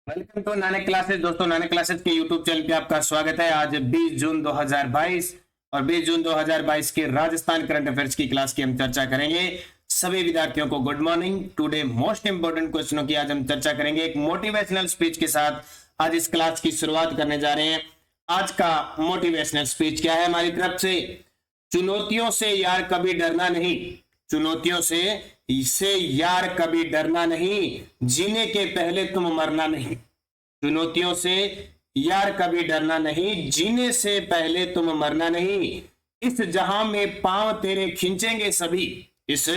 Welcome to Nanak classes. दोस्तों, Nanak classes के YouTube channel पे आपका स्वागत है। आज 20 जून 2022 और 20 जून 2022 के राजस्थान करंट अफेयर्स की क्लास की हम चर्चा करेंगे। सभी विद्यार्थियों को good morning. Today most important क्वेश्चनों की आज हम चर्चा करेंगे एक मोटिवेशनल स्पीच के साथ। आज इस क्लास की शुरुआत करने जा रहे हैं। आज का मोटिवेशनल स्पीच क्या है हमारी तरफ से? चुनौतियों से यार कभी डरना नहीं, चुनौतियों से यार कभी डरना नहीं, जीने के पहले तुम मरना नहीं। चुनौतियों से यार कभी डरना नहीं, जीने से पहले तुम मरना नहीं। इस जहां में पांव तेरे खींचेंगे सभी, इस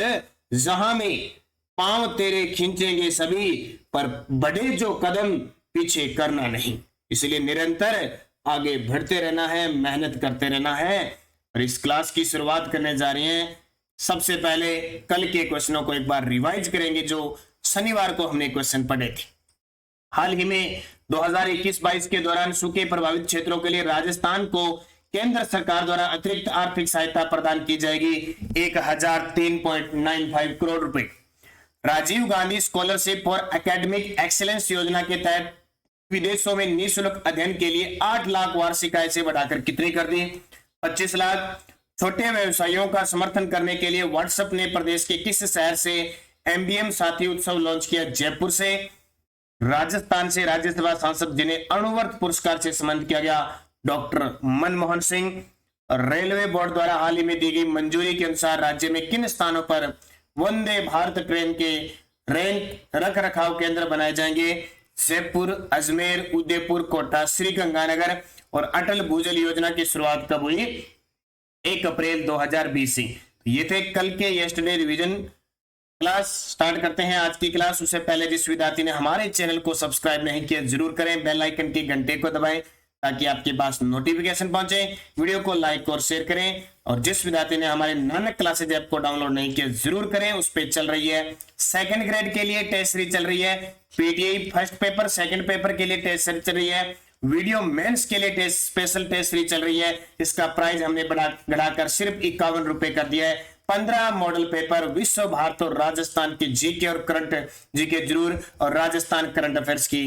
जहां में पांव तेरे खींचेंगे सभी, पर बड़े जो कदम पीछे करना नहीं। इसलिए निरंतर आगे बढ़ते रहना है, मेहनत करते रहना है। और इस क्लास की शुरुआत करने जा रहे हैं। सबसे पहले कल के क्वेश्चनों को एक बार रिवाइज करेंगे जो शनिवार को हमने क्वेश्चन पढ़े थे। हाल ही में 2021-22 के दौरान सूखे प्रभावित क्षेत्रों के लिए राजस्थान को केंद्र सरकार द्वारा अतिरिक्त आर्थिक सहायता प्रदान की जाएगी 1003.95 करोड़ रुपए। Rajiv Gandhi scholarship for academic excellence योजना के तहत विदेशों में निःशुल्क अध्ययन के लिए 8 लाख वार्षिक आय से बढ़ाकर कितनी कर दी? 25 लाख। छोटे व्यवसायियों का समर्थन करने के लिए व्हाट्सएप ने प्रदेश के किस शहर से एमबीएम साथी उत्सव लॉन्च किया? जयपुर से। राजस्थान से राज्यसभा सांसद जिन्हें अणुवर्त पुरस्कार से सम्मानित किया गया, doctor Manmohan Singh. Railway board द्वारा हाल ही में दी गई मंजूरी के अनुसार राज्य में किन स्थानों पर वंदे भारत ट्रेन के रैंक रख रखाव केंद्र बनाए जाएंगे? जयपुर, अजमेर, उदयपुर, कोटा, श्री गंगानगर। और अटल भूजल योजना की शुरुआत कब हुई? 1 अप्रैल 2020 से। ये थे कल के यस्टरडे रिवीजन। क्लास स्टार्ट करते हैं आज की क्लास। उससे पहले जिस विद्यार्थी ने हमारे चैनल को सब्सक्राइब नहीं किया जरूर करें, बेल आइकन के घंटे को दबाएं ताकि आपके पास नोटिफिकेशन पहुंचे। वीडियो को लाइक और शेयर करें। और जिस विद्यार्थी ने हमारे नानक क्लासेज ऐप को डाउनलोड नहीं किया जरूर करें। उस पर चल रही है सेकंड ग्रेड के लिए टेस्ट सीरीज चल रही है, PTI first paper second paper के लिए टेस्ट सीरीज चल रही है, वीडियो मेंस के लिए टेस्ट स्पेशल टेस्ट सीरीज चल रही है। इसका प्राइस हमने बढ़ाकर सिर्फ 51 रुपए कर दिया है। 15 मॉडल पेपर विश्व भारत और राजस्थान के जीके और करंट जीके जरूर और राजस्थान करंट अफेयर्स की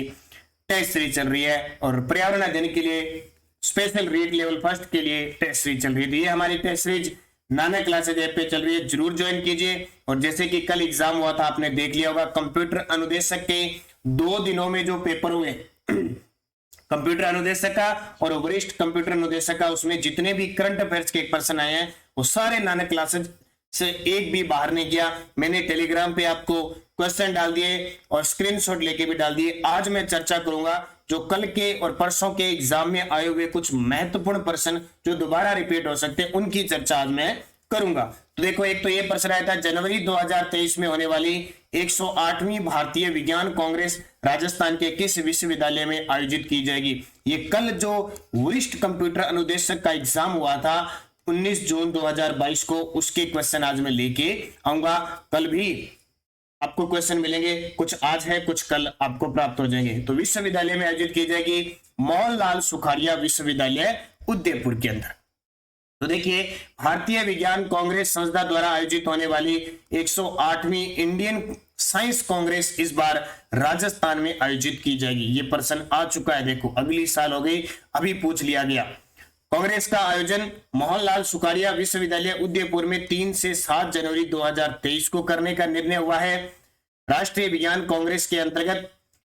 टेस्ट सीरीज चल रही है। और पर्यावरण अध्ययन के लिए स्पेशल रीड लेवल फर्स्ट के लिए टेस्ट सीरीज चल रही है। ये हमारी test series Nanak classes app पे चल रही है, जरूर ज्वाइन कीजिए। और जैसे कि कल एग्जाम हुआ था, आपने देख लिया होगा, कंप्यूटर अनुदेशक के 2 दिनों में जो पेपर हुए, कंप्यूटर अनुदेशक का और वरिष्ठ कंप्यूटर अनुदेशक का, उसमें जितने भी करंट अफेयर्स के क्वेश्चन आए हैं वो सारे नानक क्लासेज से एक भी बाहर नहीं गया। मैंने टेलीग्राम पे आपको क्वेश्चन डाल दिए और स्क्रीनशॉट लेके भी डाल दिए। आज मैं चर्चा करूंगा जो कल के और परसों के एग्जाम में आए हुए कुछ महत्वपूर्ण प्रश्न जो दोबारा रिपीट हो सकते हैं, उनकी चर्चा आज मैं करूंगा। तो देखो, एक तो ये प्रश्न आया था, जनवरी 2023 में होने वाली 108वीं भारतीय विज्ञान कांग्रेस राजस्थान के किस विश्वविद्यालय में आयोजित की जाएगी? ये कल जो वरिष्ठ कंप्यूटर अनुदेशक का एग्जाम हुआ था 19 जून 2022 को, उसके क्वेश्चन आज मैं लेके आऊंगा। कल भी आपको क्वेश्चन मिलेंगे, कुछ आज है कुछ कल आपको प्राप्त हो जाएंगे। तो विश्वविद्यालय में आयोजित की जाएगी मोहनलाल सुखाड़िया विश्वविद्यालय उदयपुर के अंदर। तो देखिए, भारतीय विज्ञान कांग्रेस संस्था द्वारा आयोजित होने वाली 108वीं इंडियन साइंस कांग्रेस इस बार राजस्थान में आयोजित की जाएगी। ये प्रश्न आ चुका है, देखो अगली साल हो गई, अभी पूछ लिया गया। कांग्रेस का आयोजन मोहनलाल सुखाड़िया विश्वविद्यालय उदयपुर में 3 से 7 जनवरी 2023 को करने का निर्णय हुआ है। राष्ट्रीय विज्ञान कांग्रेस के अंतर्गत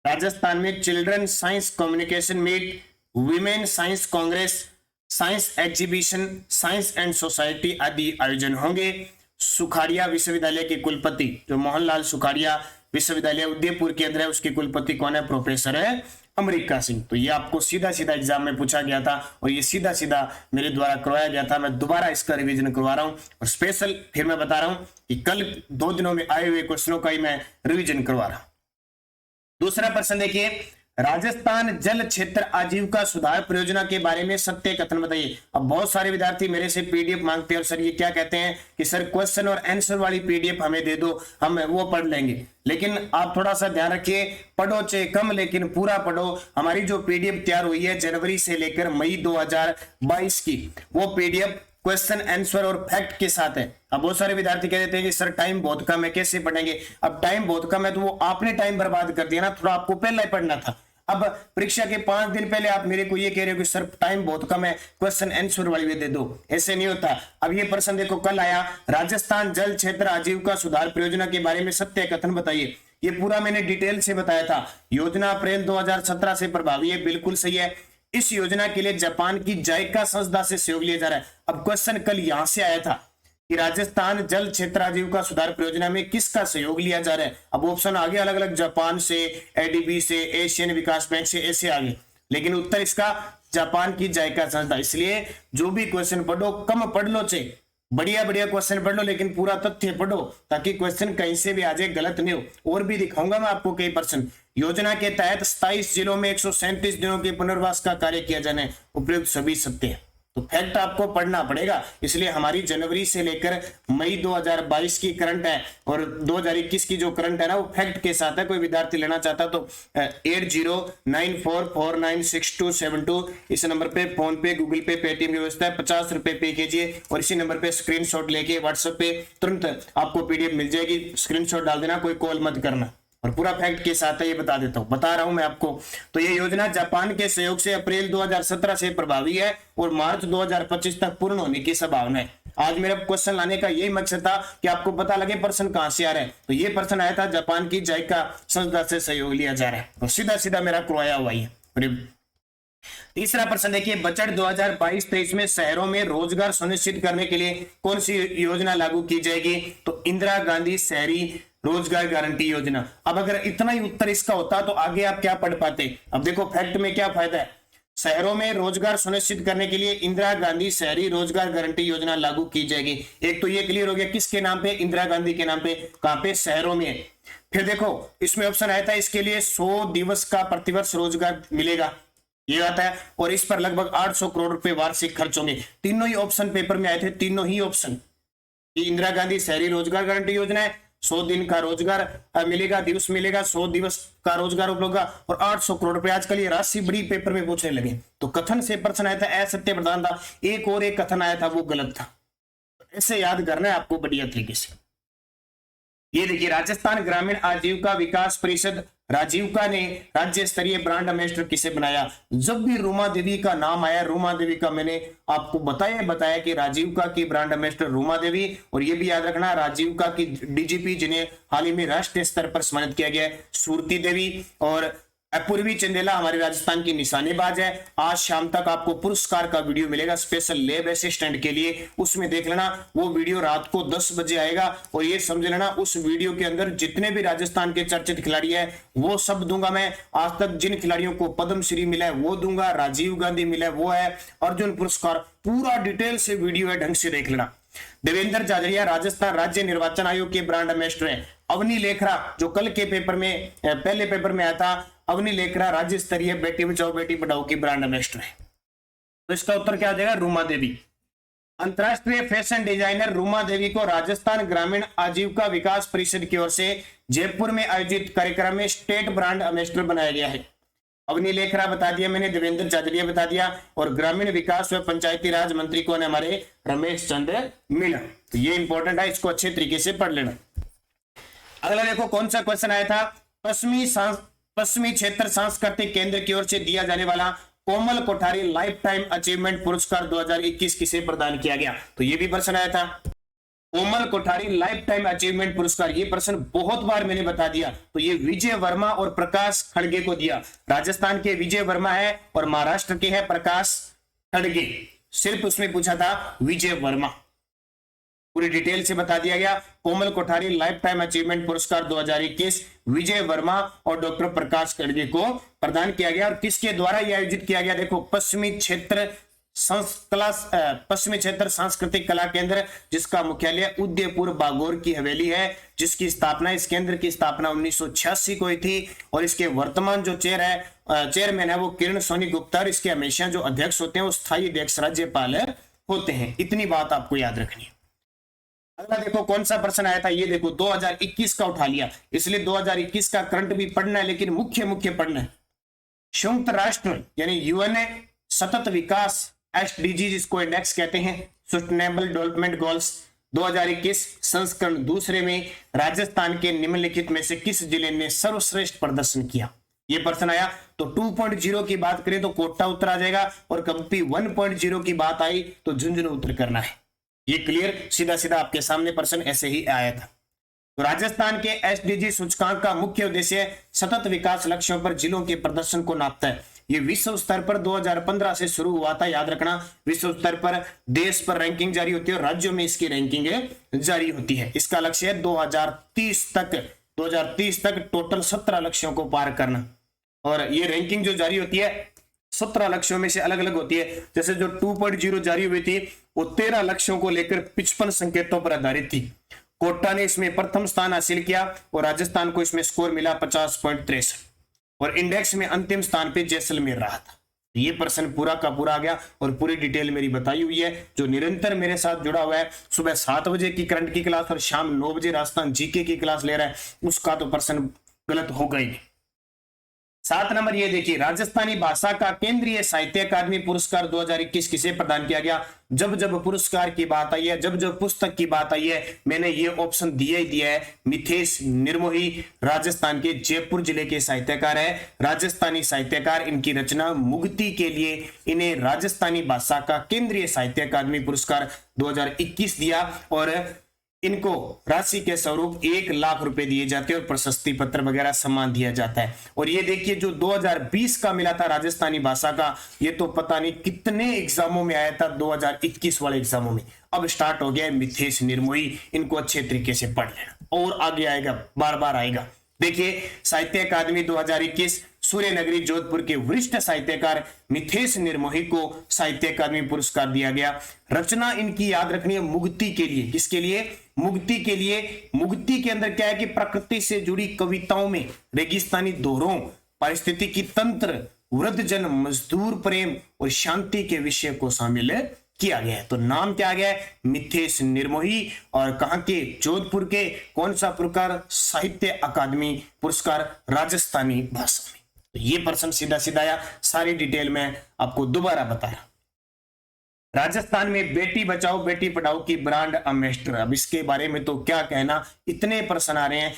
राजस्थान में children science communication meet, women science congress, science exhibition, science and society आदि आयोजन होंगे। सुखाड़िया विश्वविद्यालय के कुलपति, जो मोहनलाल सुखाड़िया विश्वविद्यालय उदयपुर के अंदर है, उसके कुलपति कौन है? प्रोफेसर है अमरीका सिंह। तो ये आपको सीधा सीधा एग्जाम में पूछा गया था और ये सीधा सीधा मेरे द्वारा करवाया गया था। मैं दोबारा इसका रिवीजन करवा रहा हूं और स्पेशल फिर मैं बता रहा हूं कि कल 2 दिनों में आए हुए क्वेश्चनों का ही मैं रिवीजन करवा रहा हूं। दूसरा प्रश्न देखिए, राजस्थान जल क्षेत्र आजीविका सुधार परियोजना के बारे में सत्य कथन बताइए। अब बहुत सारे विद्यार्थी मेरे से पीडीएफ मांगते हैं और सर ये क्या कहते हैं कि सर क्वेश्चन और आंसर वाली पीडीएफ हमें दे दो, हम वो पढ़ लेंगे। लेकिन आप थोड़ा सा ध्यान रखिए, पढ़ो चाहे कम लेकिन पूरा पढ़ो। हमारी जो पीडीएफ तैयार हुई है जनवरी से लेकर मई 2022 की, वो पीडीएफ क्वेश्चन आंसर और फैक्ट के साथ है। अब बहुत सारे विद्यार्थी कह देते हैं कि सर टाइम बहुत कम है, कैसे पढ़ेंगे? अब टाइम बहुत कम है तो वो आपने टाइम बर्बाद कर दिया ना, थोड़ा आपको पहले ही पढ़ना था। अब परीक्षा के 5 दिन पहले आप मेरे को ये कह रहे हो कि सर टाइम बहुत कम है, क्वेश्चन आंसर वाली दे दो, ऐसे नहीं होता। अब ये प्रश्न देखो कल आया, राजस्थान जल क्षेत्र आजीविका सुधार परियोजना के बारे में सत्य कथन बताइए। ये पूरा मैंने डिटेल से बताया था। योजना अप्रैल 2017 से प्रभावी है, बिल्कुल सही है। इस योजना के लिए जापान की जाइका संस्था से सहयोग लिया जा रहा है। अब क्वेश्चन कल यहां से आया था कि राजस्थान जल क्षेत्र आजीविका सुधार परियोजना में किसका सहयोग लिया जा रहा है। अब ऑप्शन आगे अलग अलग, जापान से, एडीबी से, एशियन विकास बैंक से, ऐसे आगे, लेकिन उत्तर इसका जापान की जाइका संस्था। इसलिए जो भी क्वेश्चन पढ़ो कम पढ़ लो, चाहे बढ़िया बढ़िया क्वेश्चन पढ़ लो, लेकिन पूरा तथ्य पढ़ो ताकि क्वेश्चन कहीं से भी आ जाए गलत नहीं हो। और भी दिखाऊंगा मैं आपको कई प्रश्न। योजना के तहत 27 जिलों में 137 दिनों के पुनर्वास का कार्य किया जाना है, उपयुक्त सभी सत्य है। तो फैक्ट आपको पढ़ना पड़ेगा। इसलिए हमारी जनवरी से लेकर मई 2022 की करंट है और 2021 की जो करंट है ना, वो फैक्ट के साथ है। कोई विद्यार्थी लेना चाहता तो 8094496272 इस नंबर पे फोन पे, गूगल पे, पेटीएम की व्यवस्था है। 50 रुपए पे कीजिए और इसी नंबर पे स्क्रीनशॉट लेके व्हाट्सएप पे तुरंत आपको पीडीएफ मिल जाएगी। स्क्रीनशॉट डाल देना, कोई कॉल मत करना, और पूरा फैक्ट के साथ है, ये बता देता हूं, बता रहा हूं मैं आपको। तो ये योजना जापान के सहयोग से अप्रैल 2017 से प्रभावी है और मार्च 2025 तक पूर्ण होने की संभावना है। आज मेरा क्वेश्चन लाने का यही मकसद था कि आपको पता लगे प्रश्न कहां से आ रहा है। तो ये प्रश्न आया था, जापान की जाइका संस्था से सहयोग लिया जा रहा है, और सीधा सीधा मेरा करवाया हुआ है। तीसरा प्रश्न देखिए, बजट 2022-23 में शहरों में रोजगार सुनिश्चित करने के लिए कौन सी योजना लागू की जाएगी। तो इंदिरा गांधी शहरी रोजगार गारंटी योजना। अब अगर इतना ही उत्तर इसका होता तो आगे आप क्या पढ़ पाते। अब देखो फैक्ट में क्या फायदा है, शहरों में रोजगार सुनिश्चित करने के लिए इंदिरा गांधी शहरी रोजगार गारंटी योजना लागू की जाएगी। एक तो ये क्लियर हो गया किसके नाम पे, इंदिरा गांधी के नाम पे। कहां पे, शहरों में। फिर देखो इसमें ऑप्शन आया था, इसके लिए 100 दिवस का प्रतिवर्ष रोजगार मिलेगा, ये आता है, और इस पर लगभग 800 करोड़ रुपए वार्षिक खर्च होंगे। तीनों ही ऑप्शन पेपर में आए थे, तीनों ही ऑप्शन। इंदिरा गांधी शहरी रोजगार गारंटी योजना है, 100 दिन का रोजगार मिलेगा, दिवस मिलेगा, 100 दिवस का रोजगार उपलब्ध होगा, और 800 करोड़ रुपए। आजकल ये राशि बड़ी पेपर में पूछने लगे। तो कथन से प्रश्न आया था, असत्य प्रधान था। एक और एक कथन आया था, वो गलत था। ऐसे याद करना है आपको बढ़िया तरीके से। ये देखिए, राजस्थान ग्रामीण आजीविका विकास परिषद राजीविका ने राज्य स्तरीय ब्रांड एम्बेसडर किसे बनाया। जब भी रूमा देवी का नाम आया, रूमा देवी का मैंने आपको बताया कि राजीविका की ब्रांड एम्बेसडर रूमा देवी, और ये भी याद रखना राजीविका की डीजीपी जिन्हें हाल ही में राष्ट्रीय स्तर पर सम्मानित किया गया है, सूरती देवी। और पूर्वी चंदेला हमारे राजस्थान की निशानेबाज है। आज शाम तक आपको पुरस्कार का वीडियो मिलेगा स्पेशल लैब असिस्टेंट के लिए, उसमें देख लेना। वो वीडियो रात को 10 बजे आएगा, और ये समझ लेना उस वीडियो के अंदर जितने भी राजस्थान के चर्चित खिलाड़ी है वो सब दूंगा मैं। आज तक जिन खिलाड़ियों को पद्मश्री मिला है वो दूंगा, राजीव गांधी मिला है वो है, अर्जुन पुरस्कार, पूरा डिटेल से वीडियो है, ढंग से देख लेना। देवेंद्र झाझड़िया राजस्थान राज्य निर्वाचन आयोग के ब्रांड एम्बेसडर है। अवनी लेखरा, जो कल के पेपर में पहले पेपर में आया था, अवनी लेखरा राज्य स्तरीय बेटी बचाओ बेटी पढ़ाओ की ब्रांड एम्बेसडर है। तो इसका उत्तर क्या हो जाएगा, रूमा देवी। अंतरराष्ट्रीय फैशन डिजाइनर रूमा देवी को राजस्थान ग्रामीण आजीविका विकास परिषद की ओर से जयपुर में आयोजित कार्यक्रम में स्टेट ब्रांड एम्बेसडर बनाया गया है। अवनी लेखरा बता दिया मैंने, देवेंद्र झाझड़िया बता दिया, और ग्रामीण विकास व पंचायती राज मंत्री कौन है, हमारे रमेश चंद्र मीणा। तो ये इंपॉर्टेंट है, इसको अच्छे तरीके से पढ़ लेना। अगला देखो कौन सा क्वेश्चन आया था, पश्चिमी क्षेत्र सांस्कृतिक केंद्र की ओर से दिया जाने वाला कोमल कोठारी लाइफ टाइम अचीवमेंट पुरस्कार 2021 किसे प्रदान किया गया। तो ये भी प्रश्न आया था, कोमल कोठारी लाइफ टाइम अचीवमेंट पुरस्कार। ये प्रश्न बहुत बार मैंने बता दिया। तो ये विजय वर्मा और प्रकाश खड़गे को दिया। राजस्थान के विजय वर्मा है और महाराष्ट्र के है प्रकाश खड़गे। सिर्फ उसमें पूछा था विजय वर्मा, पूरी डिटेल से बता दिया गया। कोमल कोठारी लाइफ टाइम अचीवमेंट पुरस्कार 2021 विजय वर्मा और डॉक्टर प्रकाश खड़गे को प्रदान किया गया। और किसके द्वारा यह आयोजित किया गया, देखो पश्चिमी क्षेत्र सांस्कृतिक कला केंद्र, जिसका मुख्यालय उदयपुर बागोर की हवेली है, जिसकी स्थापना, इस केंद्र की स्थापना 1986 को हुई थी। और इसके वर्तमान जो चेयरमैन है वो किरण सोनी गुप्ता, और इसके हमेशा जो अध्यक्ष होते हैं वो स्थायी अध्यक्ष राज्यपाल होते हैं। इतनी बात आपको याद रखनी है। अगला देखो कौन सा प्रश्न आया था, ये देखो 2021 का उठा लिया, इसलिए 2021 का करंट भी पढ़ना है, लेकिन मुख्य पढ़ना है। संयुक्त राष्ट्र यानी यूएन सतत विकास एसडीजी जिसको इंडेक्स कहते हैं, सस्टेनेबल डेवलपमेंट गोल्स 2021 संस्करण दूसरे में राजस्थान के निम्नलिखित में से किस जिले ने सर्वश्रेष्ठ प्रदर्शन किया। ये प्रश्न आया तो 2.0 की बात करें तो कोटा उत्तर आ जाएगा, और कभी 1.0 की बात आई तो झुंझुनू उत्तर करना है। ये क्लियर, सीधा सीधा आपके सामने प्रश्न ऐसे ही आया था। तो राजस्थान के एसडीजी सूचकांक का मुख्य उद्देश्य सतत विकास लक्ष्यों पर जिलों के प्रदर्शन को नापता है। ये विश्व स्तर पर 2015 से शुरू हुआ था, याद रखना। विश्व स्तर पर देश पर रैंकिंग जारी होती है और राज्यों में इसकी रैंकिंग जारी होती है। इसका लक्ष्य है 2030 तक टोटल 17 लक्ष्यों को पार करना। और ये रैंकिंग जो जारी होती है 17 लक्ष्यों में से अलग अलग होती है। जैसे जो 2.0 जारी हुई थी वो 13 लक्ष्यों को लेकर 55 संकेतों पर आधारित थी। कोटा ने इसमें प्रथम स्थान हासिल किया और राजस्थान को इसमें स्कोर मिला 50.63, और इंडेक्स में अंतिम स्थान पे जैसलमेर रहा था। ये प्रश्न पूरा का पूरा आ गया और पूरी डिटेल मेरी बताई हुई है। जो निरंतर मेरे साथ जुड़ा हुआ है, सुबह 7 बजे की करंट की क्लास और शाम 9 बजे राजस्थान जीके की क्लास ले रहा है, उसका तो प्रश्न गलत होगा ही नहीं। 7 नंबर ये देखिए, राजस्थानी भाषा का केंद्रीय साहित्य अकादमी पुरस्कार 2021 किसे प्रदान किया गया। जब जब पुरस्कार की बात आई है, जब जब पुस्तक की बात आई है, मैंने ये ऑप्शन दिया ही दिया है। मिथेश निर्मोही राजस्थान के जयपुर जिले के साहित्यकार है, राजस्थानी साहित्यकार। इनकी रचना मुक्ति के लिए इन्हें राजस्थानी भाषा का केंद्रीय साहित्य अकादमी पुरस्कार 2021 दिया, और इनको राशि के स्वरूप 1 लाख रुपए दिए जाते हैं और प्रशस्ति पत्र वगैरह सम्मान दिया जाता है। और ये देखिए जो 2020 का मिला था राजस्थानी भाषा का, ये तो पता नहीं कितने एग्जामों में आया था, 2021 वाले एग्जामों में। अब स्टार्ट हो गया है मिथेश निर्मोही, इनको अच्छे तरीके से पढ़ लेना और आगे आएगा, बार बार आएगा। देखिए साहित्य अकादमी 2021 सूर्य नगरी जोधपुर के वरिष्ठ साहित्यकार मिथेश निर्मोही को साहित्य अकादमी पुरस्कार दिया गया। रचना इनकी याद रखनी है मुक्ति के लिए। किसके लिए? मुक्ति के लिए। मुक्ति के अंदर क्या है कि प्रकृति से जुड़ी कविताओं में रेगिस्तानी दोहरों, पारिस्थितिकी तंत्र, वृद्धजन, मजदूर प्रेम और शांति के विषय को शामिल किया गया है। तो नाम क्या गया है? मिथेश निर्मोही। और कहां के? जोधपुर के। कौन सा पुरस्कार? साहित्य अकादमी पुरस्कार राजस्थानी भाषा में। तो ये प्रश्न सीधा सीधा आया, सारी डिटेल में आपको दोबारा बताया। राजस्थान में बेटी बचाओ बेटी पढ़ाओ की ब्रांड एम्बेसडर, अब इसके बारे में तो क्या कहना, इतने प्रश्न आ रहे हैं।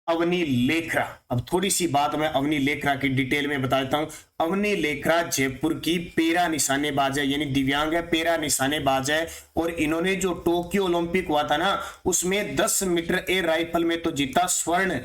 अवनी लेखरा, अब थोड़ी सी बात मैं अवनी लेखरा की डिटेल में बता देता हूं। अवनी लेखरा जयपुर की पैरा निशानेबाज है, यानी दिव्यांग है, पैरा निशानेबाज है। और इन्होंने जो टोक्यो ओलंपिक हुआ था ना, उसमें 10 मीटर एयर राइफल में तो जीता स्वर्ण,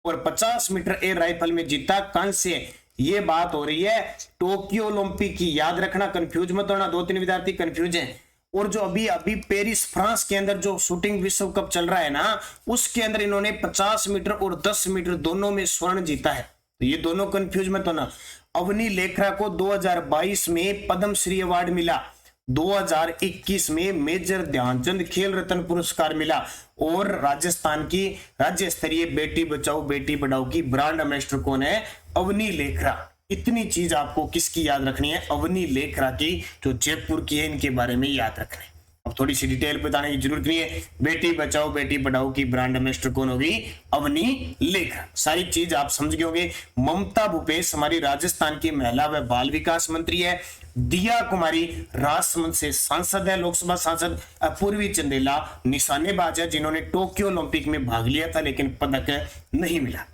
और 50 मीटर एयर राइफल में जीता कांस्य। ये बात हो रही है टोक्यो ओलंपिक की, याद रखना, कंफ्यूज मत होना, 2-3 विद्यार्थी कंफ्यूज हैं। और जो अभी पेरिस फ्रांस के अंदर जो शूटिंग विश्व कप चल रहा है ना, उसके अंदर इन्होंने 50 मीटर और 10 मीटर दोनों में स्वर्ण जीता है। तो ये दोनों कंफ्यूज मत होना। अवनी लेखरा को 2022 में पद्मश्री अवार्ड मिला, 2021 में मेजर ध्यानचंद खेल रत्न पुरस्कार मिला, और राजस्थान की राज्य स्तरीय बेटी बचाओ बेटी पढ़ाओ की ब्रांड एम्बेसडर कौन है? अवनी लेखरा। इतनी चीज आपको किसकी याद रखनी है? अवनी लेखरा की, जो जयपुर की है, इनके बारे में याद रखना है। अब थोड़ी सी डिटेल बताने की जरूरत नहीं है। बेटी बचाओ बेटी पढ़ाओ की ब्रांड एम्बेसडर कौन होगी? अवनी लेखरा। सारी चीज आप समझ गए होंगे। ममता भूपेश हमारी राजस्थान की महिला व बाल विकास मंत्री है। दिया कुमारी राजसमंद से सांसद है, लोकसभा सांसद। पूर्वी चंदेला निशानेबाज है, जिन्होंने टोक्यो ओलंपिक में भाग लिया था लेकिन पदक नहीं मिला।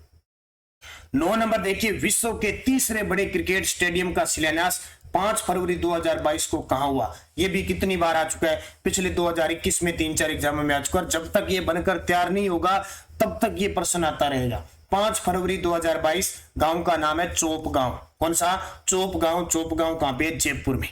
9 नंबर देखिए, विश्व के तीसरे बड़े क्रिकेट स्टेडियम का शिलान्यास 5 फरवरी 2022 को कहां हुआ? ये भी कितनी बार आ चुका है, पिछले 2021 में 3-4 एग्जामों में आ चुका है। जब तक ये बनकर तैयार नहीं होगा तब तक ये प्रश्न आता रहेगा। 5 फरवरी 2022, गांव का नाम है चोप गांव। कौन सा? चोप गांव। चोप गांव कहां पे? जयपुर में।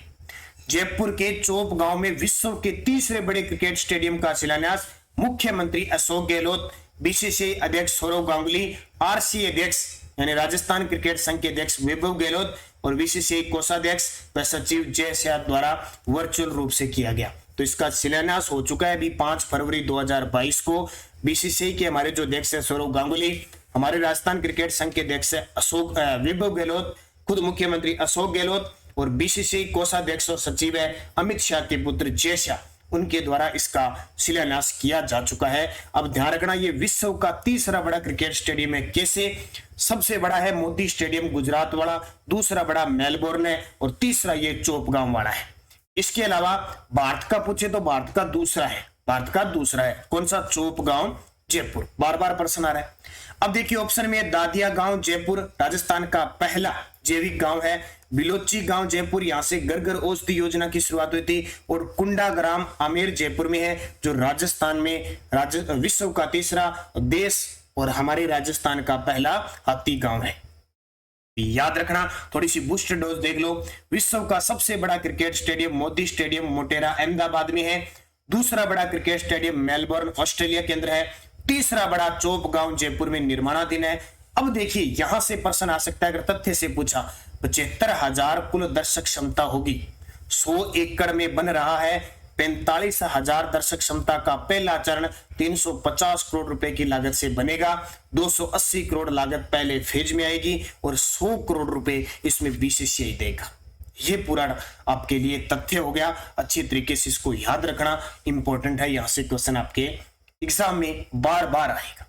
जयपुर के चोप गांव में विश्व के तीसरे बड़े क्रिकेट स्टेडियम का शिलान्यास मुख्यमंत्री अशोक गहलोत, बीसीसीआई अध्यक्ष सौरव गांगुली, आरसी अध्यक्ष यानी राजस्थान क्रिकेट संघ के अध्यक्ष वैभव गहलोत और बीसीसीआई कोषाध्यक्ष व सचिव जय सियाद द्वारा वर्चुअल रूप से किया गया। तो इसका शिलान्यास हो चुका है अभी 5 फरवरी 2022 को। बीसीसीआई के हमारे जो अध्यक्ष है सौरव गांगुली, हमारे राजस्थान क्रिकेट संघ के अध्यक्ष वैभव गहलोत, खुद मुख्यमंत्री अशोक गहलोत, और बीसीसीआई कोषाध्यक्ष और सचिव है अमित शाह के पुत्र जय शाह, उनके द्वारा इसका शिलान्यास किया जा चुका है। अब ध्यान रखना, ये विश्व का तीसरा बड़ा क्रिकेट स्टेडियम है। कैसे? सबसे बड़ा है मोदी स्टेडियम गुजरात वाला, दूसरा बड़ा मेलबोर्न है, और तीसरा ये चोप गांव वाला है। इसके अलावा भारत का पूछे तो भारत का दूसरा है। भारत का दूसरा है कौन सा? चोप गांव जयपुर, बार बार प्रश्न आ रहा है। अब देखिए ऑप्शन में दादिया गांव जयपुर राजस्थान का पहला जैविक गांव है। बिलोची गांव जयपुर, यहां से घर औषधि योजना की शुरुआत हुई थी। और कुंडा ग्राम आमेर जयपुर में है, जो राजस्थान में विश्व का तीसरा देश और हमारे राजस्थान का पहला हाथी गांव है। याद रखना, थोड़ी सी बूस्टर डोज देख लो। विश्व का सबसे बड़ा cricket stadium Modi stadium Motera Ahmedabad में है। दूसरा बड़ा क्रिकेट स्टेडियम मेलबोर्न ऑस्ट्रेलिया के अंदर है। तीसरा बड़ा चोप गांव जयपुर में निर्माणाधीन है। अब देखिए यहां से प्रश्न आ सकता है, अगर तथ्य से पूछा 75,000 कुल दर्शक क्षमता होगी, 100 एकड़ में बन रहा है। 45,000 दर्शक क्षमता का पहला चरण 350 करोड़ रुपए की लागत से बनेगा। 280 करोड़ लागत पहले फेज में आएगी और 100 करोड़ रुपए इसमें बीसीसीआई देगा। ये पूरा आपके लिए तथ्य हो गया, अच्छी तरीके से इसको याद रखना इंपॉर्टेंट है। यहां से क्वेश्चन आपके एग्जाम में बार बार आएगा।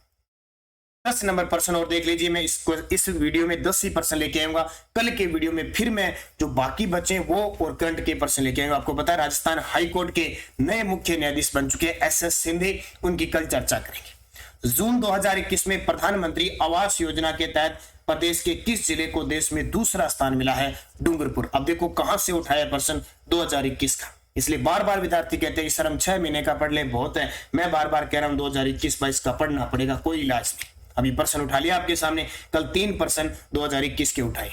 10 नंबर प्रश्न और देख लीजिए। मैं इस वीडियो में 10 ही प्रश्न लेके आऊंगा। कल के वीडियो में फिर मैं जो बाकी बचे वो और करंट के प्रश्न लेके आऊंगा। आपको पता है राजस्थान हाई कोर्ट के नए मुख्य न्यायाधीश बन चुके हैं एस सिंधे, उनकी कल चर्चा करेंगे। जून 2021 में प्रधानमंत्री आवास योजना के तहत प्रदेश के किस जिले को देश में दूसरा स्थान मिला है? डूंगरपुर। अब देखो कहां से उठाया प्रश्न, 2021 का, इसलिए बार बार विद्यार्थी कहते हैं सर हम 6 महीने का पढ़ ले बहुत है। मैं बार बार कह रहा हूं 2021-22 का पढ़ना पड़ेगा, कोई इलाज नहीं। अभी प्रश्न उठा लिया आपके सामने, कल 3 प्रश्न 2021 के उठाए।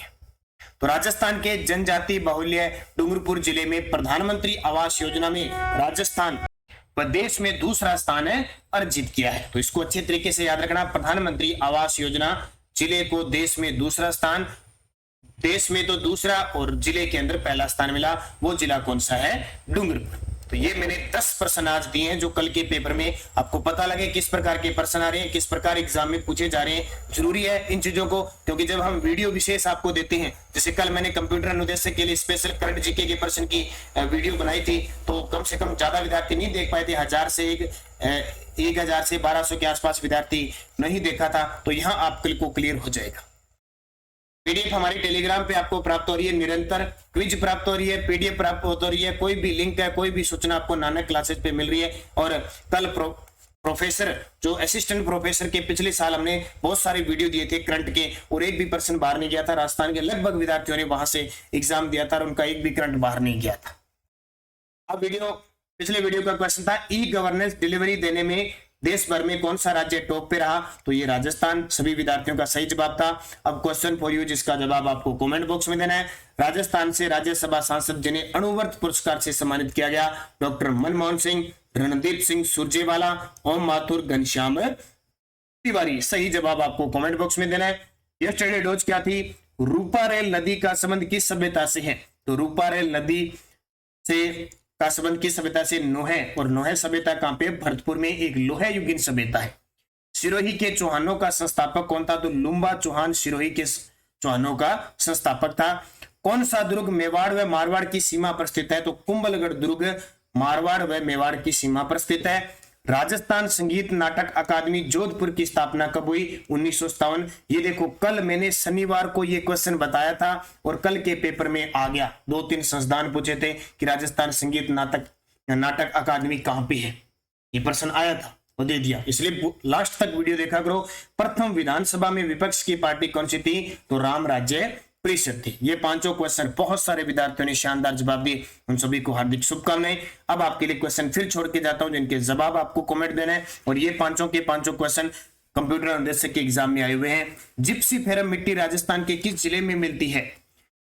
तो राजस्थान के जनजाति बाहुल्य डूंगरपुर जिले में प्रधानमंत्री आवास योजना में राजस्थान प्रदेश में दूसरा स्थान है अर्जित किया है। तो इसको अच्छे तरीके से याद रखना, प्रधानमंत्री आवास योजना जिले को देश में दूसरा स्थान, देश में तो दूसरा और जिले के अंदर पहला स्थान मिला। वो जिला कौन सा है? डूंगरपुर। तो ये मैंने 10 प्रश्न आज दिए हैं जो कल के पेपर में आपको पता लगे किस प्रकार के प्रश्न आ रहे हैं, किस प्रकार एग्जाम में पूछे जा रहे हैं। जरूरी है इन चीजों को, क्योंकि जब हम वीडियो विशेष आपको देते हैं, जैसे कल मैंने कंप्यूटर अनुदेश के लिए स्पेशल करंट जीके के प्रश्न की वीडियो बनाई थी, तो कम से कम ज्यादा विद्यार्थी नहीं देख पाए थे। 1000 से 1200 के आसपास विद्यार्थी नहीं देखा था। तो यहाँ आपको क्लियर हो जाएगा। पीडीएफ हमारी टेलीग्राम पे आपको प्राप्त हो रही है, निरंतर क्विज प्राप्त हो रही है, पीडीएफ प्राप्त हो रही है। कोई भी लिंक है, कोई भी सूचना आपको नानक क्लासेज पे मिल रही है। और कल प्रोफेसर जो असिस्टेंट प्रोफेसर के पिछले साल हमने बहुत सारे वीडियो दिए थे करंट के, और एक भी प्रश्न बाहर नहीं गया था। राजस्थान के लगभग विद्यार्थियों ने वहां से एग्जाम दिया था और उनका एक भी करंट बाहर नहीं गया था। अब पिछले वीडियो का क्वेश्चन था ई गवर्नेंस डिलीवरी देने में देश भर में कौन सा राज्य टॉप पे रहा? तो ये राजस्थान सभी विद्यार्थियों का सही जवाब था। अब क्वेश्चन फॉर यू, जिसका जवाब आपको कमेंट बॉक्स में देना है। राजस्थान से राज्यसभा सांसद जिन्हें अणुवर्त पुरस्कार से सम्मानित किया गया, डॉक्टर मनमोहन सिंह, रणदीप सिंह सुरजेवाला, ओम माथुर, घनश्याम तिवारी। सही जवाब आपको कमेंट बॉक्स में देना है। यस्टरडे डोज क्या थी? रूपा रेल नदी का संबंध किस सभ्यता से है? तो रूपा रेल नदी से का संबंध किस सभ्यता से? नोहे। और नोहे सभ्यता कहां पे? भरतपुर में एक लोहे युगीन सभ्यता है। सिरोही के चौहानों का संस्थापक कौन था? तो लुम्बा चौहान सिरोही के चौहानों का संस्थापक था। कौन सा दुर्ग मेवाड़ व मारवाड़ की सीमा पर स्थित है? तो कुंभलगढ़ दुर्ग मारवाड़ व मेवाड़ की सीमा पर स्थित है। राजस्थान संगीत नाटक अकादमी जोधपुर की स्थापना कब हुई? 1957। ये देखो कल मैंने शनिवार को ये क्वेश्चन बताया था और कल के पेपर में आ गया। 2-3 संस्थान पूछे थे कि राजस्थान संगीत नाटक अकादमी कहां पे है, ये प्रश्न आया था और दे दिया। इसलिए लास्ट तक वीडियो देखा करो। प्रथम विधानसभा में विपक्ष की पार्टी कौन सी थी? तो राम राज्य परिषद थी। ये 5 क्वेश्चन बहुत सारे विद्यार्थियों ने शानदार जवाब दिए, उन सभी को हार्दिक शुभकामनाएं। अब आपके लिए क्वेश्चन फिर छोड़ के जाता हूं जिनके जवाब आपको कमेंट देना है। और ये 5 के 5 क्वेश्चन कंप्यूटर अनुदेशक के एग्जाम में आए हुए हैं। जिप्सी फेरम मिट्टी राजस्थान के किस जिले में मिलती है?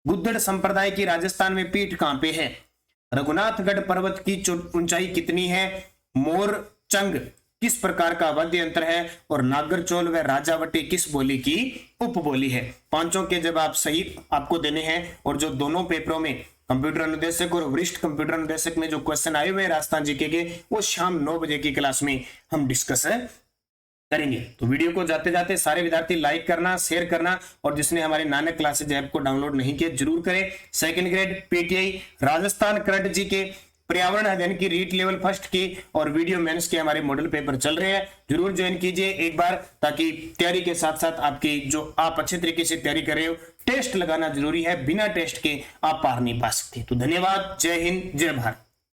गुद्दड़ संप्रदाय की राजस्थान में पीठ कहां पे है? रघुनाथगढ़ पर्वत की ऊंचाई कितनी है? मोरचंग किस प्रकार का वाद्य यंत्र है? और नागरचौल व राजावटी किस बोली की उपबोली है? 5 के जवाब सही आपको देने हैं। और जो दोनों पेपरों में कंप्यूटर अनुदेशक और वरिष्ठ कंप्यूटर अनुदेशक में जो क्वेश्चन आए हुए हैं राजस्थान जीके के, वो शाम 9 बजे की क्लास में हम डिस्कस करेंगे। तो वीडियो को जाते जाते सारे विद्यार्थी लाइक करना, शेयर करना, और जिसने हमारे नानक क्लासेज ऐप को डाउनलोड नहीं किया जरूर करें। Second grade PTI Rajasthan current GK पर्यावरण अध्ययन की रीट लेवल फर्स्ट की और वीडियो मेंस के हमारे मॉडल पेपर चल रहे हैं, जरूर ज्वाइन कीजिए एक बार, ताकि तैयारी के साथ साथ आपकी जो आप अच्छे तरीके से तैयारी कर रहे हो, टेस्ट लगाना जरूरी है। बिना टेस्ट के आप पार नहीं पा सकते। तो धन्यवाद, जय हिंद, जय भारत।